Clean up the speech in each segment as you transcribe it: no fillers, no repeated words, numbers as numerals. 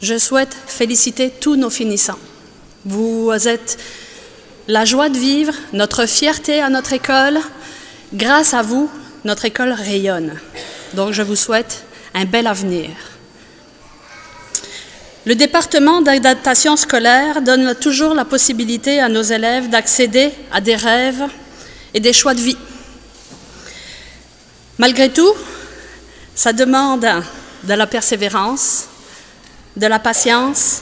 je souhaite féliciter tous nos finissants. Vous êtes la joie de vivre, notre fierté à notre école. Grâce à vous, notre école rayonne. Donc, je vous souhaite un bel avenir. Le département d'adaptation scolaire donne toujours la possibilité à nos élèves d'accéder à des rêves et des choix de vie. Malgré tout, ça demande de la persévérance, de la patience,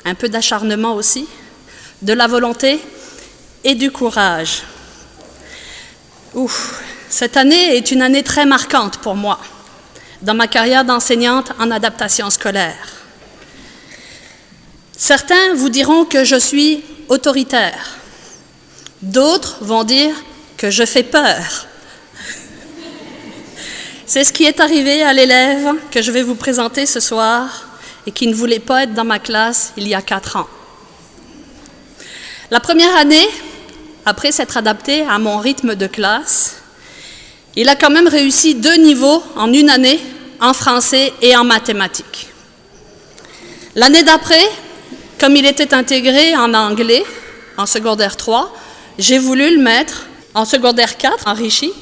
un peu d'acharnement aussi, de la volonté et du courage. Cette année est une année très marquante pour moi, dans ma carrière d'enseignante en adaptation scolaire. Certains vous diront que je suis autoritaire. D'autres vont dire que je fais peur. C'est ce qui est arrivé à l'élève que je vais vous présenter ce soir et qui ne voulait pas être dans ma classe il y a 4 ans. La première année, après s'être adapté à mon rythme de classe, il a quand même réussi 2 niveaux en une année, en français et en mathématiques. L'année d'après, comme il était intégré en anglais, en secondaire 3, j'ai voulu le mettre en secondaire 4, enrichi,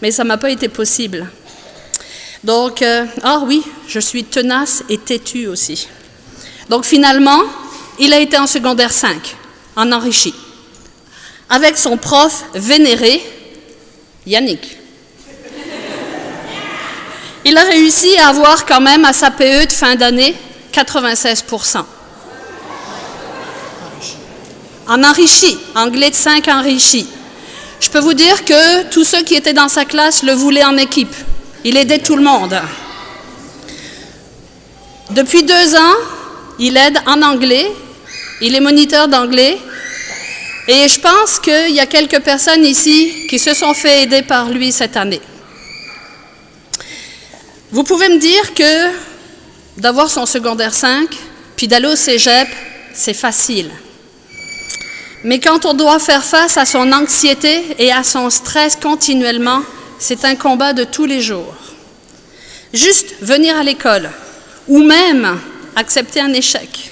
mais ça ne m'a pas été possible. Donc, oui, je suis tenace et têtue aussi. Donc finalement, il a été en secondaire 5, en enrichi, avec son prof vénéré, Yannick. Il a réussi à avoir quand même à sa PE de fin d'année 96%. En enrichi, anglais de 5 enrichi. Je peux vous dire que tous ceux qui étaient dans sa classe le voulaient en équipe. Il aidait tout le monde. Depuis 2 ans, il aide en anglais, il est moniteur d'anglais, et je pense qu'il y a quelques personnes ici qui se sont fait aider par lui cette année. Vous pouvez me dire que d'avoir son secondaire 5, puis d'aller au cégep, c'est facile. Mais quand on doit faire face à son anxiété et à son stress continuellement, c'est un combat de tous les jours. Juste venir à l'école, ou même accepter un échec.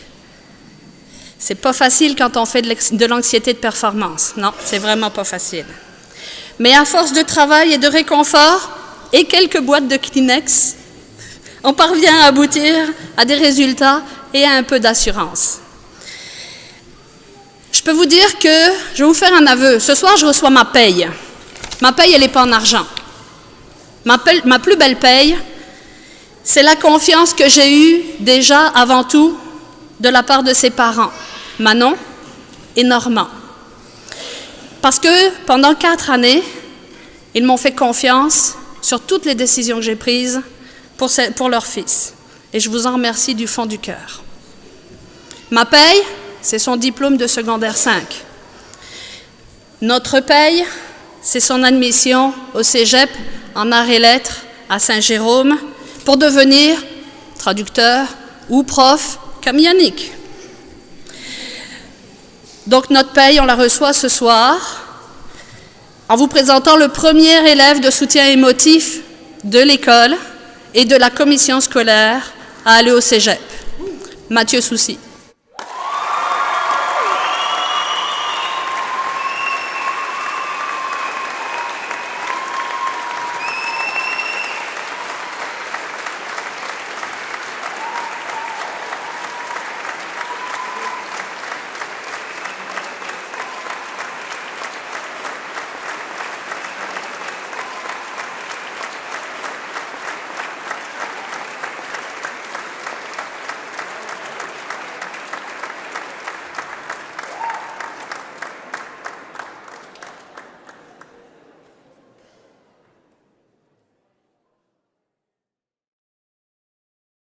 C'est pas facile quand on fait de l'anxiété de performance. Non, c'est vraiment pas facile. Mais à force de travail et de réconfort, et quelques boîtes de Kleenex, on parvient à aboutir à des résultats et à un peu d'assurance. Je peux vous dire que, je vais vous faire un aveu, ce soir je reçois ma paye. Ma paye, elle n'est pas en argent. Ma plus belle paye, c'est la confiance que j'ai eue déjà avant tout de la part de ses parents, Manon et Normand. Parce que pendant 4 années, ils m'ont fait confiance sur toutes les décisions que j'ai prises pour leur fils. Et je vous en remercie du fond du cœur. Ma paye, c'est son diplôme de secondaire 5. Notre paye, c'est son admission au cégep en arts et lettres à Saint-Jérôme pour devenir traducteur ou prof comme Yannick. Donc notre paye, on la reçoit ce soir en vous présentant le premier élève de soutien émotif de l'école et de la commission scolaire à aller au cégep, Mathieu Soucy.